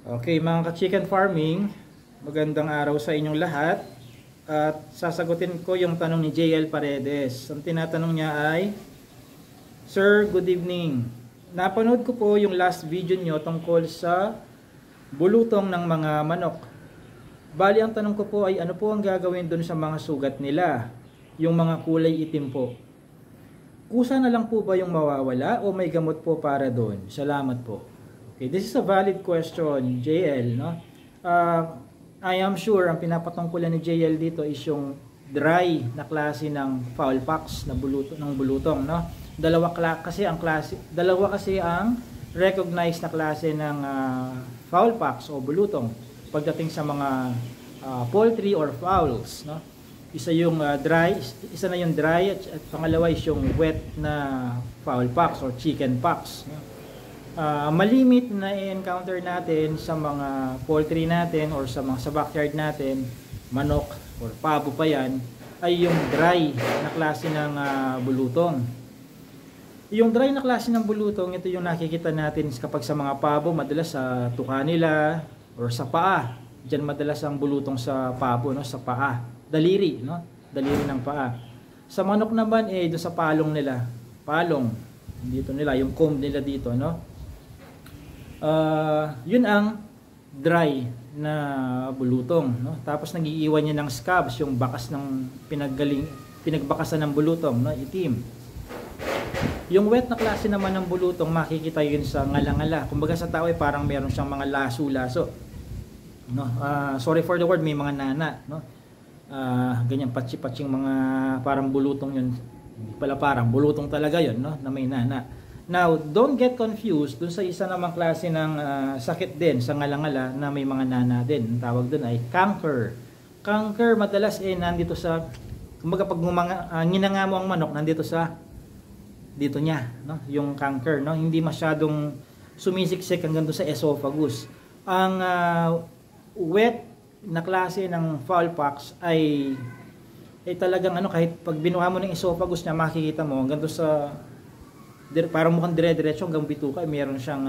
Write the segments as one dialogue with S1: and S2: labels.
S1: Okay, mga ka-chicken farming, magandang araw sa inyong lahat. At sasagutin ko yung tanong ni JL Paredes. Ang tinatanong niya ay, Sir, good evening. Napanood ko po yung last video nyo tungkol sa bulutong ng mga manok. Bali, ang tanong ko po ay ano po ang gagawin dun sa mga sugat nila? Yung mga kulay itim po. Kusa na lang po ba yung mawawala o may gamot po para doon? Salamat po. Okay, this is a valid question, JL, no? I am sure ang pinapatungkulan ni JL dito is yung dry na klase ng fowl pox na bulutong, no? Dalawa kasi ang recognized na klase ng fowl pox o bulutong pagdating sa mga poultry or fowls, no? Isa yung dry, isa na yung dry at pangalawa is yung wet na fowl pox or chicken pox, no? Malimit na i-encounter natin sa mga poultry natin or sa backyard natin, manok or pabo pa yan, ay yung dry na klase ng bulutong. Yung dry na klase ng bulutong, ito yung nakikita natin kapag sa mga pabo, madalas sa tuka nila or sa paa. Diyan madalas ang bulutong sa pabo, no? Sa paa, daliri, no? Daliri ng paa. Sa manok naman doon sa palong nila, dito nila, yung comb nila dito, no? Yun ang dry na bulutong, no? Tapos nagiiwan niya ng scabs, yung bakas ng pinagbakasan ng bulutong, no? Itim. Yung wet na klase naman ng bulutong, makikita yun sa ngala-ngala. Kumbaga sa tao ay parang meron siyang mga laso-laso, no? Sorry for the word, may mga nana, no? Ganyan patsi-patsing mga parang bulutong yun. Hindi pala parang bulutong talaga yun, no? Na may nana. Now, don't get confused dun sa isa namang klase ng sakit din sa ngala-ngala na may mga nana din. Ang tawag dun ay canker. Canker madalas nandito sa, kumbaga pag nginanga mo ang manok, nandito sa dito niya, no? Yung canker, no? Hindi masyadong sumisiksik hanggang doon sa esophagus. Ang wet na klase ng fowl pox ay talagang kahit pag binuha mo ng esophagus niya, makikita mo hanggang doon sa parang mukhang dire-diretso hanggang bituka, meron siyang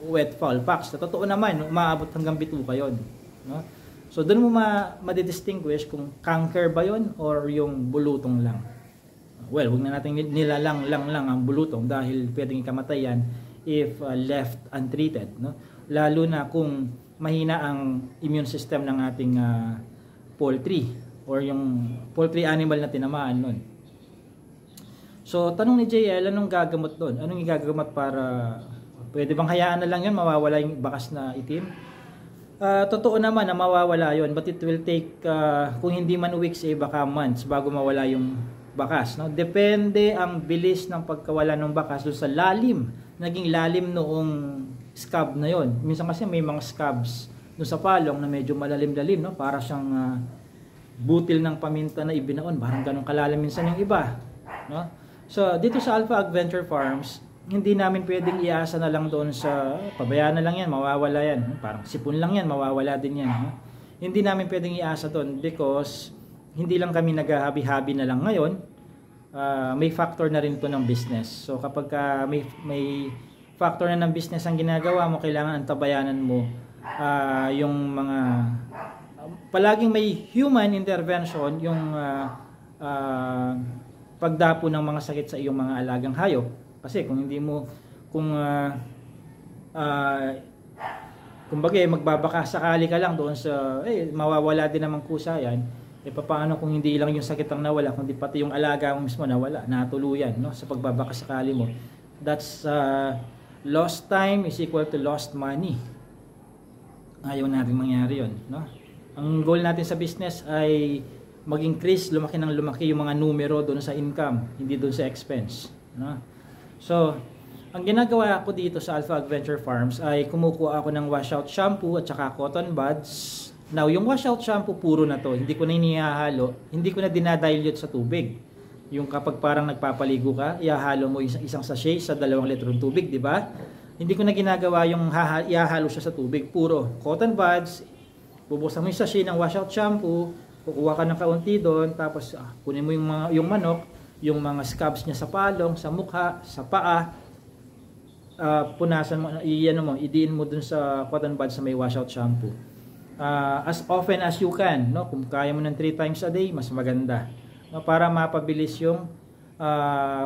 S1: wet fowl pox. Sa totoo naman, umaabot hanggang bituka yon, no? So doon mo madidistinguish kung canker ba yon or yung bulutong lang. Well, huwag na natin nilalang lang ang bulutong dahil pwedeng ikamatay yan if left untreated, no? Lalo na kung mahina ang immune system ng ating poultry or yung poultry animal na tinamaan nun. So, tanong ni JL, anong gagamot doon? Anong igagamot para, pwede bang hayaan na lang yun, mawawala yung bakas na itim? Totoo naman na mawawala yun, but it will take, kung hindi man weeks, baka months bago mawala yung bakas, no? Depende ang bilis ng pagkawala ng bakas doon sa lalim, naging lalim noong scab na yon. Minsan kasi may mga scabs doon sa palong na medyo malalim-lalim, no? Para siyang butil ng paminta na ibinaon, parang ganun kalalim minsan yung iba, no? So, dito sa Alpha Adventure Farms, hindi namin pwedeng iasa na lang doon sa pabayaan na lang yan, mawawala yan. Parang sipon lang yan, mawawala din yan. No? Hindi namin pwedeng iasa doon because hindi lang kami naghahabi-habi na lang ngayon. May factor na rin to ng business. So, kapag may factor na ng business ang ginagawa mo, kailangan antabayanan mo yung mga palaging may human intervention, yung pagdapo ng mga sakit sa iyong mga alagang hayop. Kasi kung hindi mo, kumbaga magbabaka sakali ka lang doon sa, mawawala din naman kusa yan, paano kung hindi lang yung sakit ang nawala, kundi pati yung alaga mo mismo nawala, natuluyan, no? Sa pagbabaka sakali mo. That's lost time is equal to lost money. Ayaw natin mangyari yun, no? Ang goal natin sa business ay mag-increase, lumaki ng lumaki yung mga numero doon sa income, hindi doon sa expense, no? So, ang ginagawa ko dito sa Alpha Adventure Farms ay kumukuha ako ng washout shampoo at saka cotton buds. Now, yung washout shampoo puro na to, hindi ko na inihahalo, hindi ko na dinadilute sa tubig. Yung kapag parang nagpapaligo ka, ihahalo mo isang sachet sa 2 litrong tubig, di ba? Hindi ko na ginagawa yung ihahalo siya sa tubig, puro cotton buds. Bubuksan mo yung sachet ng washout shampoo, kukuha ka ng kaunti doon, tapos kunin mo yung manok, yung mga scabs niya sa palong, sa mukha, sa paa, punasan mo, idiin mo dun sa cotton buds sa may washout shampoo. As often as you can, no? Kung kaya mo ng 3 times a day, mas maganda. No? Para mapabilis yung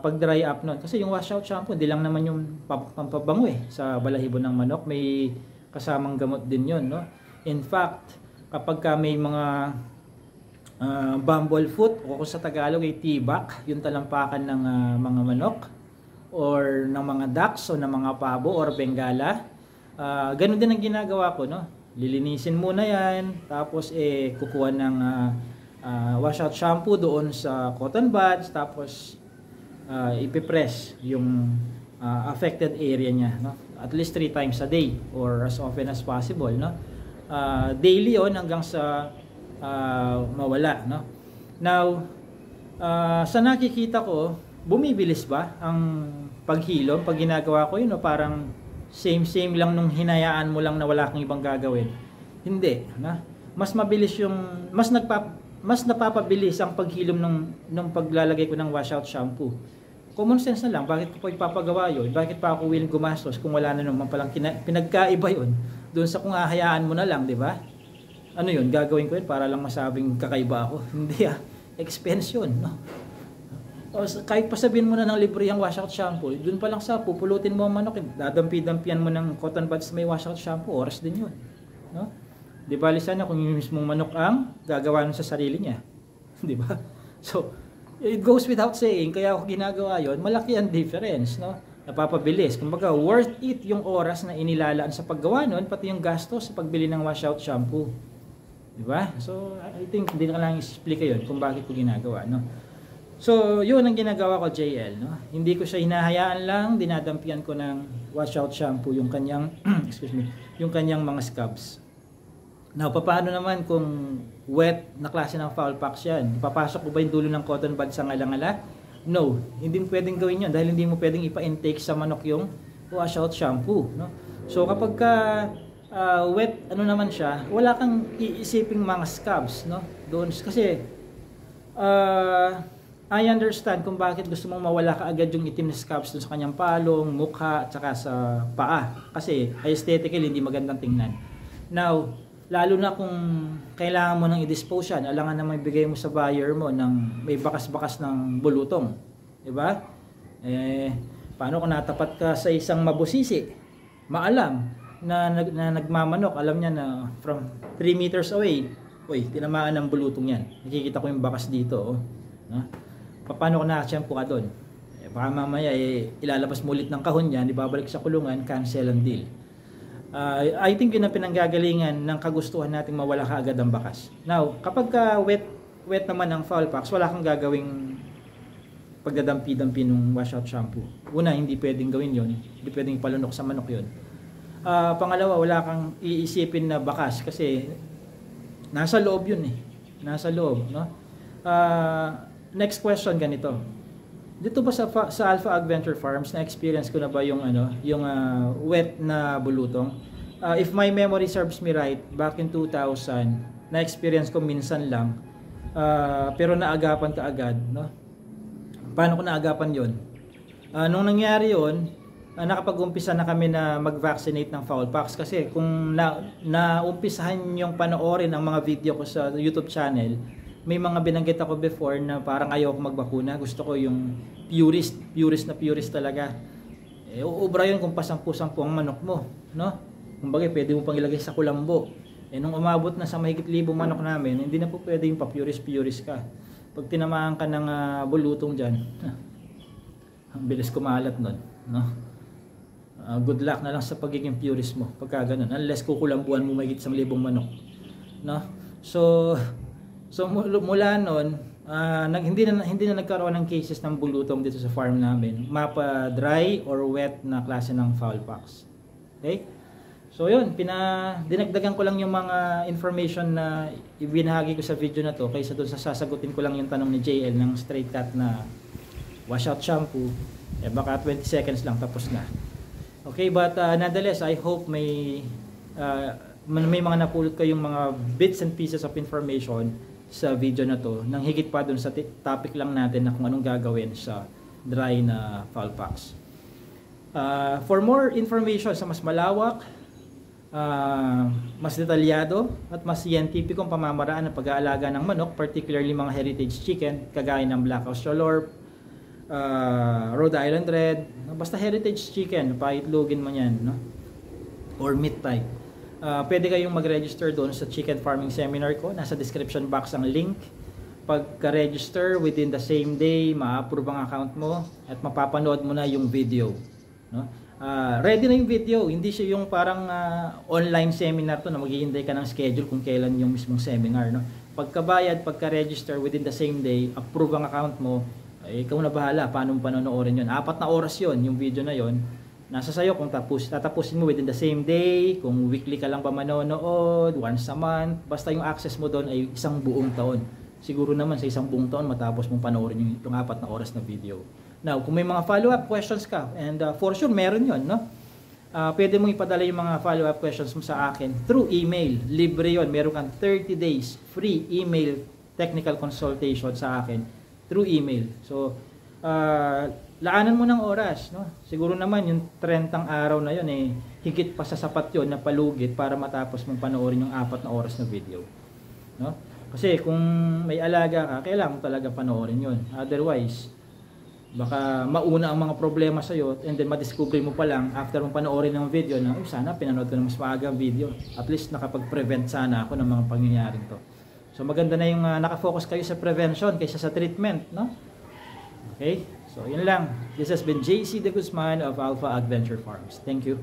S1: pag-dry up nun. Kasi yung washout shampoo, hindi lang naman yung pampabango sa balahibo ng manok. May kasamang gamot din yun, no? In fact, kapag may mga bumblefoot o kung sa Tagalog ay tibak, yung talampakan ng mga manok or ng mga ducks o ng mga pabo or bengala, ganun din ang ginagawa ko, no? Lilinisin muna yan, tapos kukuha ng washout shampoo doon sa cotton buds, tapos ipipress yung affected area niya, no? At least 3 times a day or as often as possible, no? Daily yon hanggang sa mawala, no? Now, sa nakikita ko, bumibilis ba ang paghilom pag ginagawa ko yun, o parang same lang nung hinayaan mo lang na wala kang ibang gagawin? Hindi, na? Mas mabilis yung mas napapabilis ang paghilom nung paglalagay ko ng washout shampoo. Common sense na lang, bakit ko pa ipapagawa yun? Bakit pa ako willing gumastos kung wala na naman palang pinagkaiba yun doon sa kung hahayaan mo na lang, di ba? Ano yun, gagawin ko yun para lang masabing kakaiba ako? Hindi expense yun, no? O, kahit pasabihin mo na ng libre ang washout shampoo, dun pa lang sa pupulutin mo ang manok, dadampi-dampian mo ng cotton buds may washout shampoo, oras din yun, no? Di ba, sana kung yung mismong manok ang gagawa nun sa sarili niya, di ba? So, it goes without saying, kaya ako ginagawa yun, malaki ang difference, no? Napapabilis, kumbaga worth it yung oras na inilalaan sa paggawa nun, pati yung gastos sa pagbili ng washout shampoo. Diba? So, I think hindi na lang i-explain yun kung bakit ko ginagawa, no? So, yun ang ginagawa ko, JL, no? Hindi ko siya hinahayaan lang, dinadampian ko ng washout shampoo yung kanyang, excuse me, yung kanyang mga scabs. Now, paano naman kung wet na klase ng foul packs yan? Ipapasok ko ba yung dulo ng cotton bud sa ngala-ngala? No, hindi mo pwedeng gawin yun dahil hindi mo pwedeng ipa-intake sa manok yung washout shampoo, no? So, kapag wet naman siya, wala kang iisiping mga scabs, no? Doon kasi I understand kung bakit gusto mong mawala kaagad yung itim na scabs doon sa kanyang palong, mukha at saka sa paa, kasi aesthetically hindi magandang tingnan. Now, lalo na kung kailangan mo nang i-dispose yan, alangan na may bigay mo sa buyer mo ng may bakas-bakas ng bulutong, di ba? Paano kung natapat ka sa isang mabusisi, maalam na nagmamanok, alam niya na from 3 meters away, uy, tinamaan ng bulutong yan. Nakikita ko yung bakas dito, no? Paano kung na-shampoo ka doon? Baka mamaya ilalabas mo ulit ng kahon yan, ibabalik sa kulungan, cancel ang deal. I think yun ang pinanggagalingan ng kagustuhan nating mawala kaagad ang bakas. Now, kapag wet naman ang foul packs, wala kang gagawing pagdadampi-dampi ng washout shampoo. Una, hindi pwedeng gawin yun. Hindi pwedeng palunok sa manok yun. Pangalawa, wala kang iisipin na bakas kasi nasa loob yun nasa loob, no? Next question, ganito. Dito ba sa Alpha Adventure Farms na experience ko na ba yung wet na bulutong? If my memory serves me right, back in 2000, na experience ko minsan lang, pero naagapan ka agad, no? Paano ko naagapan 'yon? Nung nangyari 'yon, nakapag-umpisa na kami na mag-vaccinate ng foul packs kasi kung naumpisahan yung panoorin ang mga video ko sa YouTube channel, may mga binanggit ako before na parang ayaw ko magbakuna. Gusto ko yung purist talaga. Uubra yun kung pasampu-sampu ang manok mo, no? Kumbaga, pwede mo pang ilagay sa kulambo. Nung umabot na sa mahigit 1,000 manok namin, hindi na po pwede yung pa-purist ka. Pag tinamaan ka ng bulutong dyan, ang bilis kumalat nun, no? Good luck na lang sa pagiging purist mo pagka ganun. Unless kukulambuan mo mahigit sa 1,000 manok, no? So mula noon, hindi na nagkaroon ng cases ng bulutong dito sa farm namin. Mapa dry or wet na klase ng foul packs. Okay? So yun, dinagdagan ko lang yung mga information na ibinahagi ko sa video na to kaysa doon sa sasagutin ko lang yung tanong ni JL ng straight cut na washout shampoo. Baka 20 seconds lang tapos na. Okay, but nonetheless, I hope may mga napulot kayong mga bits and pieces of information sa video na to nang higit pa dun sa topic lang natin na kung anong gagawin sa dry na foul packs. For more information sa mas malawak, mas detalyado at mas scientificong pamamaraan ng pag-aalaga ng manok, particularly mga heritage chicken kagaya ng Black Australorp, Rhode Island Red, basta heritage chicken, paitlogin mo yan, no? Or meat type. Pwede kayong mag-register doon sa chicken farming seminar ko. Nasa description box ang link. Pagka-register, within the same day, ma-approve ang account mo at mapapanood mo na yung video, no? Ready na yung video, hindi siya yung parang online seminar to na maghihintay ka ng schedule kung kailan yung mismong seminar, no? Pagkabayad, pagka-register within the same day, approve ang account mo, ikaw na bahala paano mo panonoorin yun. 4 na oras yun, yung video na yun. Nasa sayo kung tatapusin mo within the same day, kung weekly ka lang pa manonood, once a month, basta yung access mo doon ay 1 buong taon. Siguro naman sa 1 buong taon matapos mong panoorin yung 4 na oras na video. Now, kung may mga follow-up questions ka, and for sure meron yun, no? Pwede mong ipadala yung mga follow-up questions mo sa akin through email. Libre yun. Meron kang 30 days free email technical consultation sa akin through email. So, laanan mo ng oras, no? Siguro naman yung 30 araw na yun, higit pa sa sapat yun na palugit para matapos mong panoorin yung 4 na oras na video, no? Kasi kung may alaga ka, kailangan mo talaga panoorin yun. Otherwise, baka mauna ang mga problema sa'yo and then madiscover mo pa lang after mong panoorin ng video na sana pinanood ko na mas maaga ang video. At least nakapag-prevent sana ako ng mga pangyayaring to. So maganda na yung nakafocus kayo sa prevention kaysa sa treatment, no? Okay? So yun lang. This has been JC De Guzman of Alpha Adventure Farms. Thank you.